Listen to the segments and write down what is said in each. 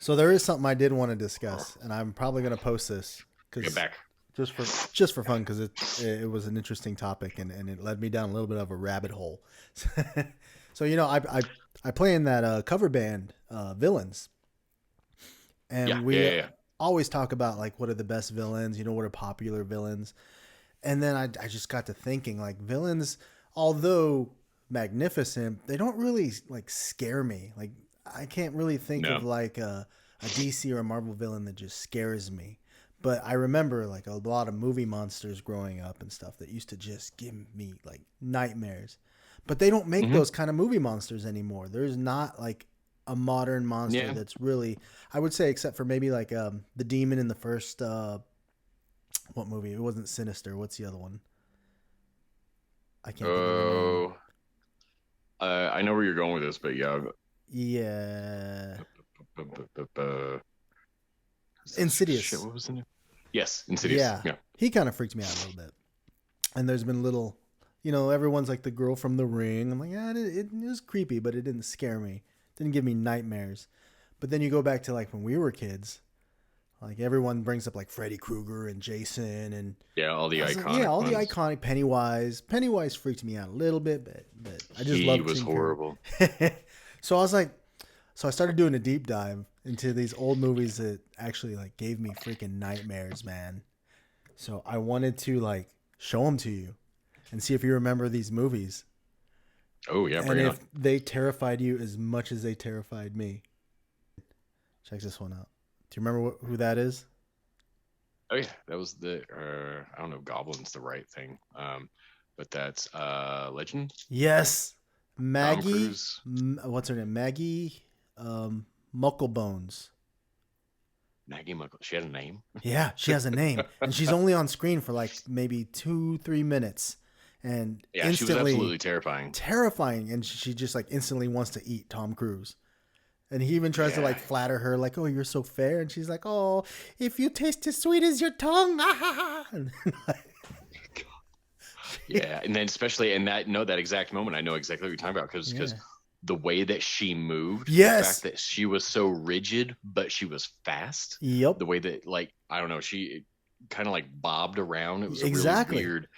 So there is something I did want to discuss, and I'm probably going to post this Get because back. just for fun because it was an interesting topic and it led me down a little bit of a rabbit hole. So I play in that cover band Villains, Yeah, and yeah, we yeah, yeah. always talk about like what are the best villains, what are popular villains, and then I just got to thinking like villains, although magnificent, they don't really like scare me. Like I can't really think of No. like a DC or a Marvel villain that just scares me. But I remember like a lot of movie monsters growing up and stuff that used to just give me like nightmares. But they don't make Hmm. those kind of movie monsters anymore. There's not like a modern monster Yeah. that's really, I would say, except for maybe like the demon in the first what movie? It wasn't Sinister. What's the other one? I can't think of the name. Oh, I know where you're going with this, but yeah. Yeah, Uh, Shit, Insidious. what was the name? Yes, Insidious. Yeah, Yeah. he kind of freaked me out a little bit. And there's been little, everyone's like the girl from The Ring. I'm like, yeah, it was creepy, but it didn't scare me. It didn't give me nightmares. But then you go back to like when we were kids, like everyone brings up like Freddy Krueger and Jason and Yeah, all the I was like, yeah, iconic all the ones. iconic Pennywise. Pennywise freaked me out a little bit, but I just He love was Tim Curry. horrible. So I was like, so I started doing a deep dive into these old movies that actually like gave me freaking nightmares, man. So I wanted to like show them to you and see if you remember these movies Oh, yeah, and bring it on. if they terrified you as much as they terrified me. Check this one out. Do you remember who that is? Oh, yeah, that was I don't know, Goblin's the right thing. But that's Legend, right? Yes, Tom Maggie. Cruise. What's her name? Maggie Mucklebones. Maggie Muckle. She had a name. Yeah, she has a name, and she's only on screen for like maybe 2-3 minutes, and Yeah, she was instantly absolutely terrifying. terrifying. And she just like instantly wants to eat Tom Cruise. And he even tries to Yeah. like flatter her, like, "Oh, you're so fair," and she's like, "Oh, if you taste as sweet as your tongue." And, Yeah, and then especially in that that exact moment, I know exactly what you're talking about because yeah. the way that she moved, the Yes. fact that she was so rigid but she was fast, Yep. the way that like I don't know, she kind of like bobbed around. It was a really Exactly. weird.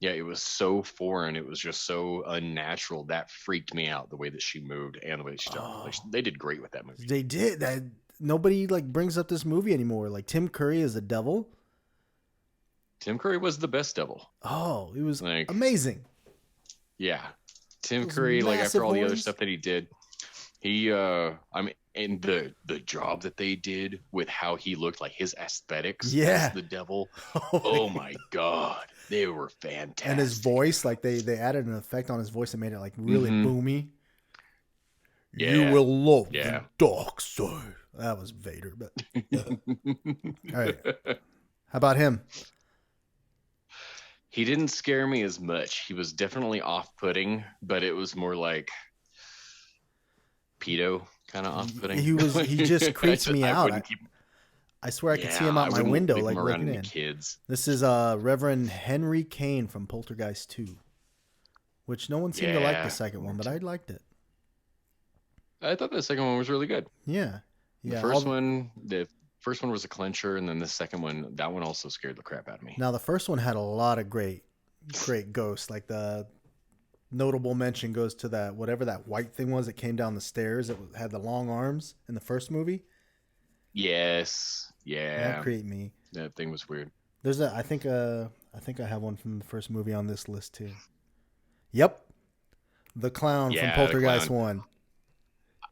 Yeah, it was so foreign. It was just so unnatural. That freaked me out. The way that she moved and the way that she talked. Oh, Like they did great with that movie. they did that. Nobody like brings up this movie anymore. Like Tim Curry as the devil. Tim Curry was the best devil. Oh, it was Like amazing. yeah, Tim Those Curry. Like massive after all the other horns. stuff that he did, he I mean, and the job that they did with how he looked, like his aesthetics as Yeah. the devil. Oh Holy. my god, they were And his fantastic. voice, like they added an effect on his voice that made it like really Hmm. boomy. You Yeah, will love the yeah. dark side. That was Vader, but all right. How about him? He didn't scare me as much. He was definitely off-putting, but it was more like pedo kind of off-putting. He just creeps me I out. wouldn't keep. I swear I could see Yeah, him out I my wouldn't window, leave like him around looking any in. kids. This is Reverend Henry Kane from Poltergeist 2, which no one seemed to like the Yeah, second one, but I liked it. I thought the second one was really good. Yeah, The yeah. first one was a clincher, and then the second one, that one also scared the crap out of me. Now the first one had a lot of great ghosts. Like the notable mention goes to that whatever that white thing was that came down the stairs that had the long arms in the first movie. Yes, That yeah, creeped me. that thing was weird. There's a I think I have one from the first movie on this list too. Yep, the clown from Yeah, the Poltergeist clown. 1.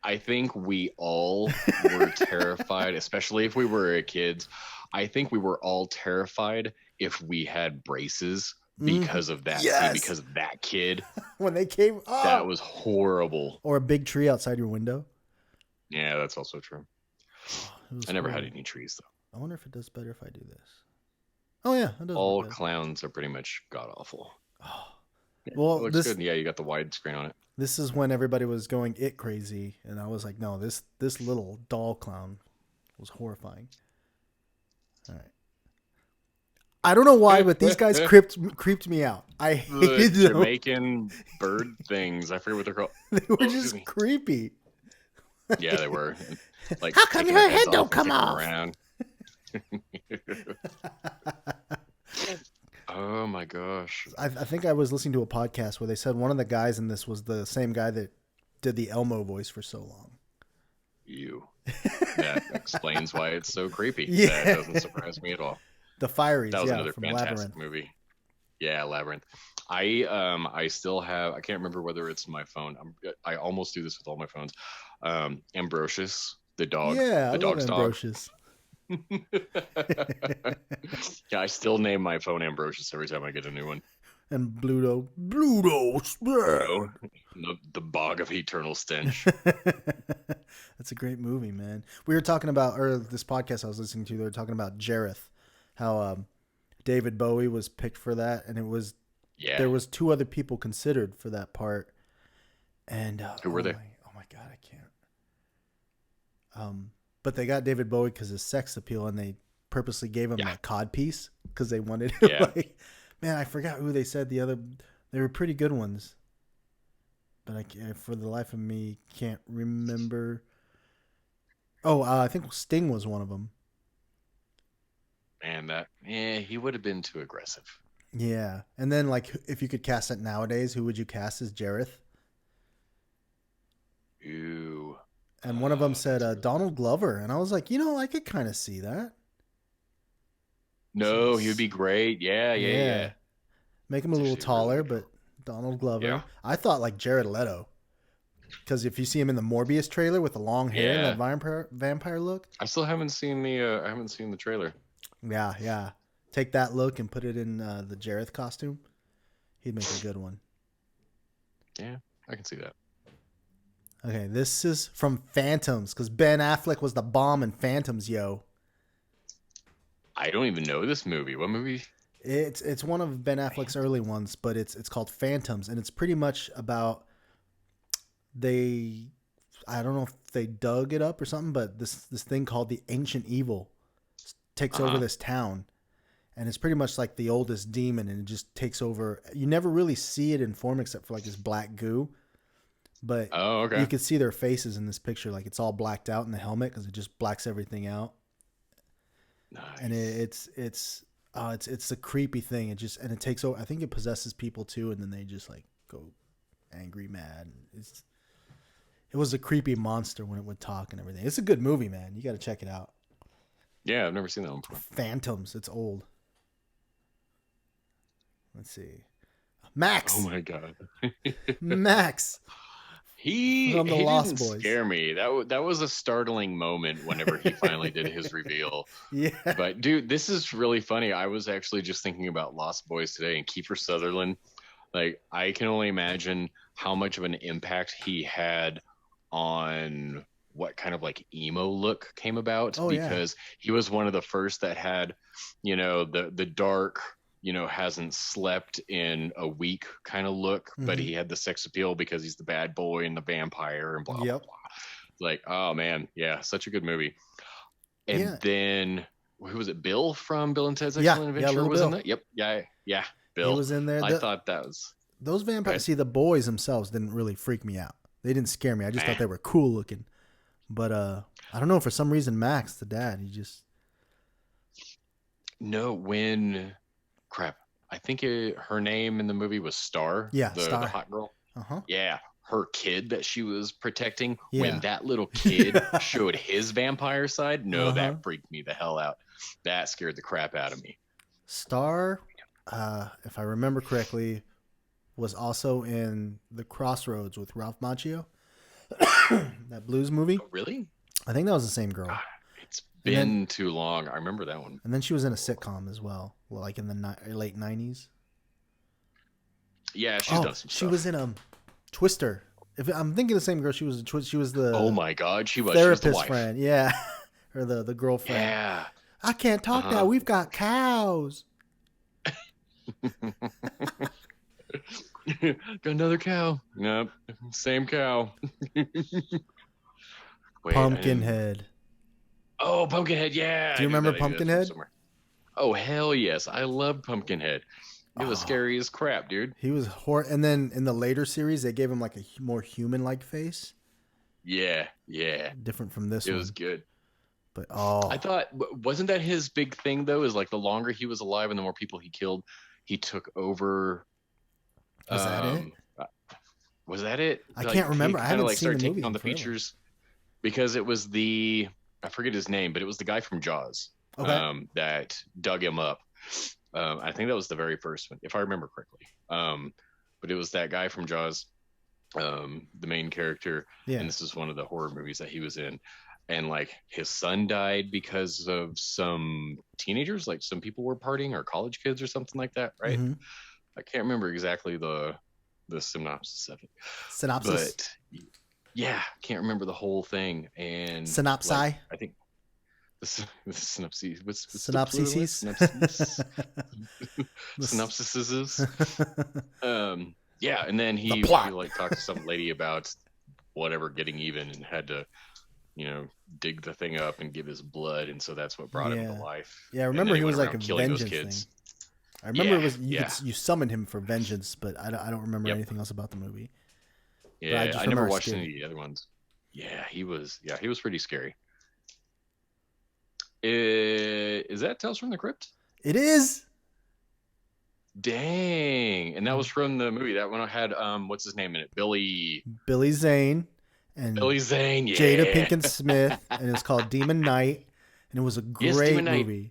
I think we all were terrified, especially if we were kids. I think we were all terrified if we had braces Mhm. because of that scene, Yes, because of that kid. when they came That up, was horrible. or a big tree outside your window. Yeah, that's also true. It was I never had horrible. any trees though. I wonder if it does better if I do this. Oh yeah, it does work All better. clowns are pretty much god awful. Oh. Yeah, it Well, looks good. Yeah, you got the widescreen on it. this is when everybody was going it crazy, and I was like, no, this little doll clown was horrifying. All right. I don't know why, but these guys creeped me out. I The hated them. Jamaican bird things. I forget what they're called. They were Oh, excuse just me. creepy. Yeah, they were. Like How come taking your their head heads don't off and come kicking them off? around. Oh my gosh. I think I was listening to a podcast where they said one of the guys in this was the same guy that did the Elmo voice for so long. You. That explains why it's so creepy. That Yeah. doesn't surprise me at all. The That Fireys, was yeah, another from fantastic Labyrinth. movie. Yeah, Labyrinth. I still have, I can't remember whether it's my phone. I almost do this with all my phones. Ambrosius, Yeah, I the love dog's dog. Ambrosius. Yeah, I still name my phone Ambrosius every time I get a new one. And Bluto. Bluto Bluto, spread. the bog of eternal stench. That's a great movie, man. We were talking about, or this podcast I was listening to, they were talking about Jareth, how David Bowie was picked for that, and Yeah. there was two other people considered for that part, and Who were they? oh my god, I can't. But they got David Bowie because his sex appeal, and they purposely gave him that cod piece because they wanted him. Yeah. Like, man, I forgot who they said the other. They were pretty good ones, but I can't, for the life of me, can't remember. Oh, I think Sting was one of them. Man, he would have been too aggressive. Yeah, and then like if you could cast it nowadays, who would you cast as Jareth? Ooh. And one of them said Donald Glover, and I was like, I could kind of see that. No, he would be great. Yeah. Make him a It's little actually taller, really but Donald Glover. Yeah. I thought like Jared Leto, because if you see him in the Morbius trailer with the long hair and that vampire look, I still haven't seen the trailer. yeah. Take that look and put it in the Jareth costume. He'd make a good one. Yeah, I can see that. Okay, this is from Phantoms, because Ben Affleck was the bomb in Phantoms, yo. I don't even know this movie. What movie? It's one of Ben Affleck's early ones, but it's called Phantoms, and it's pretty much about I don't know if they dug it up or something, but this thing called the Ancient Evil takes over this town, and it's pretty much like the oldest demon, and it just takes over. You never really see it in form except for like this black goo. But you can see their faces in this picture. Like it's all blacked out in the helmet because it just blacks everything out. Nice. And it's a creepy thing. It takes over. I think it possesses people too, and then they just like go angry, mad. It was a creepy monster when it would talk and everything. It's a good movie, man. You got to check it out. Yeah, I've never seen that one before. Phantoms. It's old. Let's see. Max. Oh my god. Max. He Lost didn't Boys. scare me. That was a startling moment whenever he finally did his reveal. Yeah. But dude, this is really funny. I was actually just thinking about Lost Boys today and Kiefer Sutherland. Like I can only imagine how much of an impact he had on what kind of like emo look came about, because he was one of the first that had, the dark, hasn't slept in a week kind of look, but he had the sex appeal because he's the bad boy and the vampire and blah, blah, blah. Like, oh man. Yeah. Such a good movie. And then who was it? Bill from Bill and Ted's Excellent Adventure was in that. Yep. Yeah. Bill. He was in there. I thought that was those vampires. Right? See, the boys themselves didn't really freak me out. They didn't scare me. I just thought they were cool looking. But I don't know, for some reason Max, the dad, crap. I think her name in the movie was Star. Yeah, the hot girl. Uh-huh. Yeah, her kid that she was protecting. Yeah. When that little kid showed his vampire side, that freaked me the hell out. That scared the crap out of me. Star, if I remember correctly, was also in The Crossroads with Ralph Macchio. That blues movie. Oh, really? I think that was the same girl. It's been too long. I remember that one. And then she was in a sitcom as well, like in the late 90s. Yeah, she's done some stuff. She was in Twister. If I'm thinking the same girl, she was the oh my god, she was therapist wife. friend. Yeah, or the girlfriend. Yeah. I can't talk now. We've got cows. Got another cow. Nope. Same cow. Wait, Pumpkinhead. Oh, Pumpkinhead, yeah. Do you remember Pumpkinhead? Oh, hell yes. I love Pumpkinhead. He was scary as crap, dude. He was and then in the later series, they gave him like a more human-like face. Yeah, yeah, Different from this it was one. good. But I thought wasn't that his big thing though? Is like the longer he was alive and the more people he killed, he took over. was that it? Um, was that it? I can't Like he remember. I kind of haven't like seen the started taking movie on in the forever. features because it was the I forget his name, but it was the guy from Jaws Okay. that dug him up. I think that was the very first one, if I remember correctly. But it was that guy from Jaws, the main character, Yeah. and this is one of the horror movies that he was in. And like his son died because of some teenagers, like some people were partying or college kids or something like that, right? Mm-hmm. I can't remember exactly the synopsis of it, Synopsis. but yeah, can't remember the whole thing. And like Synopsi. I think the synopsis. What's the plural? Synopsises. Synopsis. The Synopsises. Yeah, and then the he plot. like talked to some lady about whatever getting even and had to dig the thing up and give his blood, and so that's what brought him to Yeah. life. Yeah, I And then remember he he went was like a around killing those vengeance thing. kids. I remember it Yeah, was yeah, you summoned him for vengeance, but I don't remember yep, anything else about the movie. But I yeah. just I never remember it watched scared any me. of the other ones. He was pretty scary. Is that Tales from the Crypt? It is Dang, and that was from the movie. That one had what's his name in it? Billy Zane and Billy Zane. Jada Yeah, Pinkett Smith, and it's called Demon Knight, and it was a yes, Demon great Knight. movie.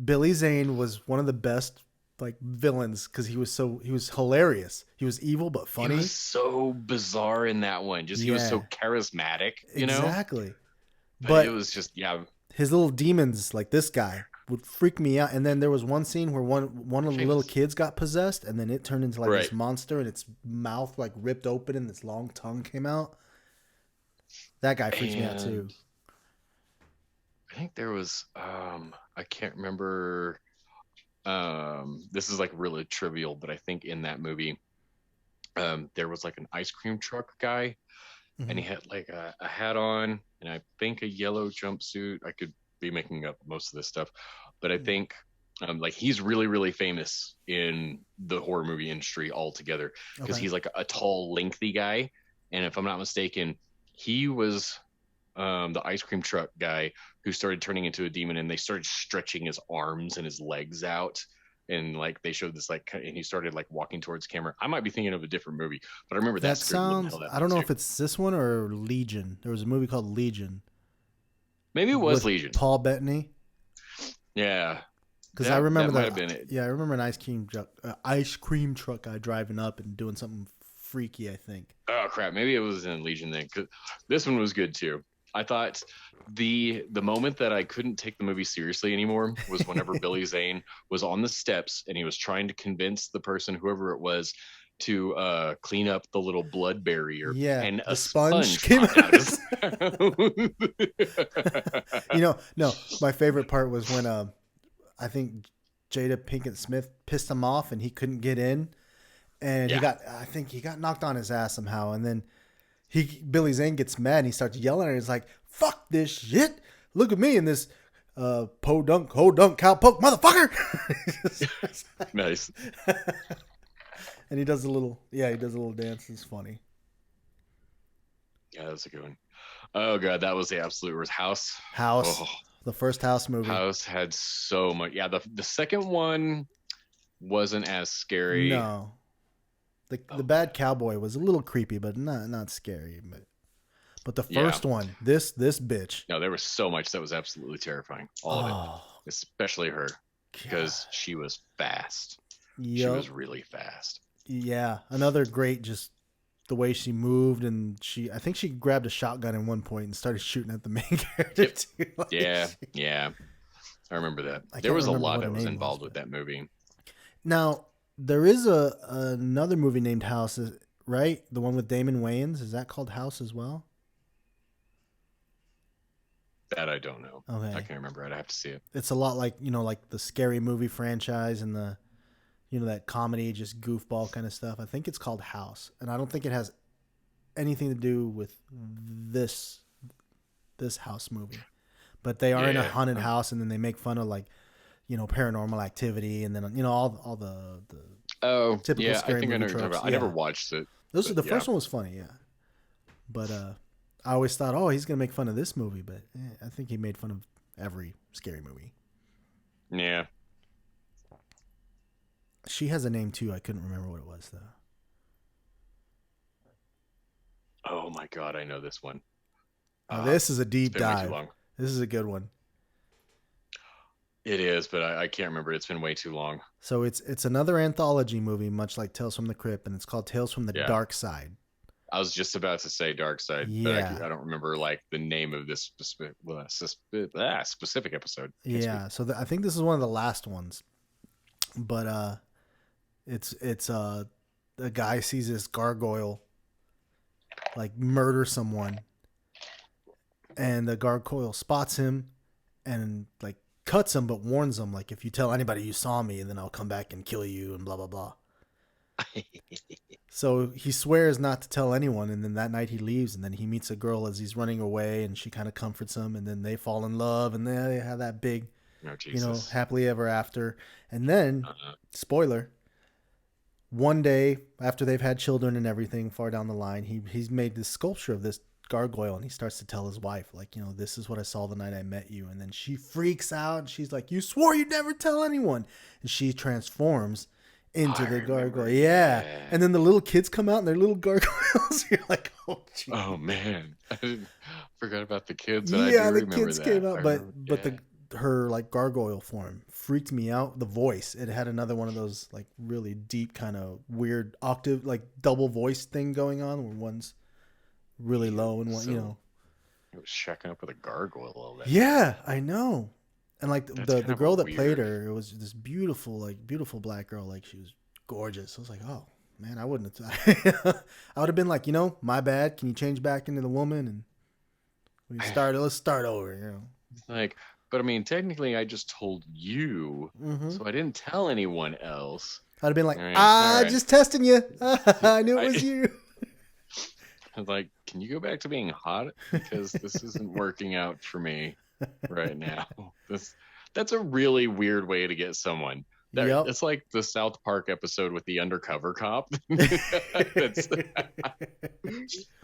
Billy Zane was one of the best like villains because he was hilarious. He was evil but He funny. was so bizarre in that one. Just he was so Yeah, charismatic, exactly. But it But was just yeah, his little demons, like this guy, would freak me out. And then there was one scene where one of the little famous. kids got possessed, and then it turned into like this Right. monster, and its mouth like ripped open, and this long tongue came out. That guy freaks me out too. And I think there was I can't remember this is like really trivial, but I think in that movie there was like an ice cream truck guy and Hmm. he had like a hat on and I think a yellow jumpsuit. I could be making up most of this stuff, but I think like he's really really famous in the horror movie industry altogether because Okay. he's like a tall, lengthy guy, and if I'm not mistaken, he was the ice cream truck guy who started turning into a demon, and they started stretching his arms and his legs out. And like they showed this like, and he started like walking towards camera. I might be thinking of a different movie, but I remember that That scared the living hell sounds. out of I me don't know too. if it's this one or Legion. There was a movie called Legion Maybe it was with Legion. Paul Bettany. Yeah, Because I remember that might the have been it. yeah, I remember an ice cream truck guy driving up and doing something freaky. I think. Oh crap, maybe it was in Legion then. 'Cause this one was good too. I thought the moment that I couldn't take the movie seriously anymore was whenever Billy Zane was on the steps and he was trying to convince the person, whoever it was, to clean up the little blood barrier, Yeah, and the a sponge sponge came popped out of his No, my favorite part was when I think Jada Pinkett Smith pissed him off and he couldn't get in, and Yeah. I think he got knocked on his ass somehow, and then Billy Zane gets mad and he starts yelling at her. He's like, "Fuck this shit! Look at me in this po dunk, ho dunk, cow poke, motherfucker!" Nice. And he does a little dance. It's funny. Yeah, that's a good one. Oh god, that was the absolute worst. House. House, Oh, the first House movie. House had so much. Yeah, the second one wasn't as scary. No, the Oh, bad cowboy was a little creepy, but not scary. But the yeah. first one, this bitch. No, there was so much that was absolutely terrifying. All of it, Oh, especially her, God. because she was fast. She Yep. was really fast. Yeah, another great just the way she moved, and I think she grabbed a shotgun at one point and started shooting at the main character Yep. too. Like, Yeah, yeah. I remember that. I There can't was a remember lot what that her was name involved was, with but that movie. now there is another movie named House, right? The one with Damon Wayans, is that called House as well? That I don't know. I Okay, can't remember. I'd have to see it. it's a lot like like the Scary Movie franchise and the that comedy, just goofball kind of stuff. I think it's called House, and I don't think it has anything to do with this House movie. But they are in a Yeah. haunted house, and then they make fun of like paranormal activity, and then all the Oh, typical yeah. I scary think I know movie what you're talking tropes. about. I never Yeah, watched it, those are but the yeah. first one was funny, yeah. But I always thought, oh, he's gonna make fun of this movie, but I think he made fun of every scary movie. Yeah. She has a name too. I couldn't remember what it was though. Oh my god, I know this one. Now, this is a It's deep been way too dive. long. This is a good one. It is, but I can't remember. It's been way too long. So it's another anthology movie, much like Tales from the Crypt, and it's called Tales from the Yeah. Dark Side. I was just about to say Dark Side, Yeah. but I don't remember like the name of this specific episode. Can't Yeah. So I think this is one of the last ones, but it's a guy sees this gargoyle like murder someone, and the gargoyle spots him and like cuts him, but warns him like, if you tell anybody you saw me, then I'll come back and kill you and blah blah blah. So he swears not to tell anyone, and then that night he leaves, and then he meets a girl as he's running away, and she kind of comforts him, and then they fall in love, and they have that big, Oh, Jesus. happily ever after. And then, spoiler, one day after they've had children and everything, far down the line, he's made this sculpture of this gargoyle, and he starts to tell his wife, like, this is what I saw the night I met you. And then she freaks out, and she's like, you swore you'd never tell anyone. And she transforms into the gargoyle. Yeah. And then the little kids come out and they're little gargoyles. You're like, oh geez. Oh man, I forgot about the kids. Yeah, the kids came out, but her like gargoyle form freaked me out. The voice, it had another one of those like really deep kind of weird octave, like double voice thing going on, where one's really low and one, It was checking up with a gargoyle all that. Yeah, I know. And like the girl that weird. played her, it was this beautiful black girl. Like, she was gorgeous. I was like, oh man, I wouldn't have. I would have been like, my bad. Can you change back into the woman and let's start over. Like, but I mean, technically, I just told you, so I didn't tell anyone else. I'd have been like, all right. just testing you. I knew it was you. I was like, can you go back to being hot? Because this isn't working out for me right now. That's a really weird way to get someone. Yep. It's like the South Park episode with the undercover cop.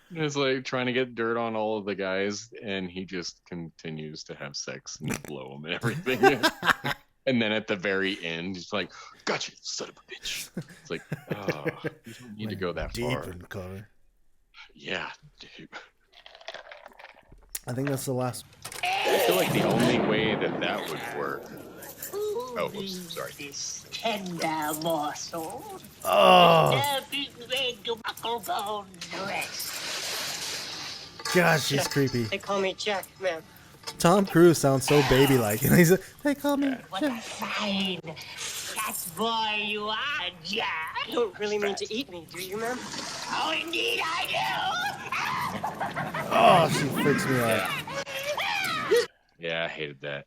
It's like trying to get dirt on all of the guys, and he just continues to have sex and blow them and everything. And then at the very end, he's like, "Gotcha, son of a bitch." It's like, oh, you don't need to go that deep far. in the cover. Yeah, dude. I think that's the last. I feel like the only way that would work. Oh, oops, sorry. This tender morsel. Oh, The big red bucklebone dress. gosh, she's creepy. They call me Jack, ma'am. Tom Cruise sounds so baby-like, and he's like, they call me. What a fine cat boy you are, Jack. You don't really mean to eat me, do you, ma'am? Oh, indeed I do. Oh, she freaks me out. Yeah, I hated that.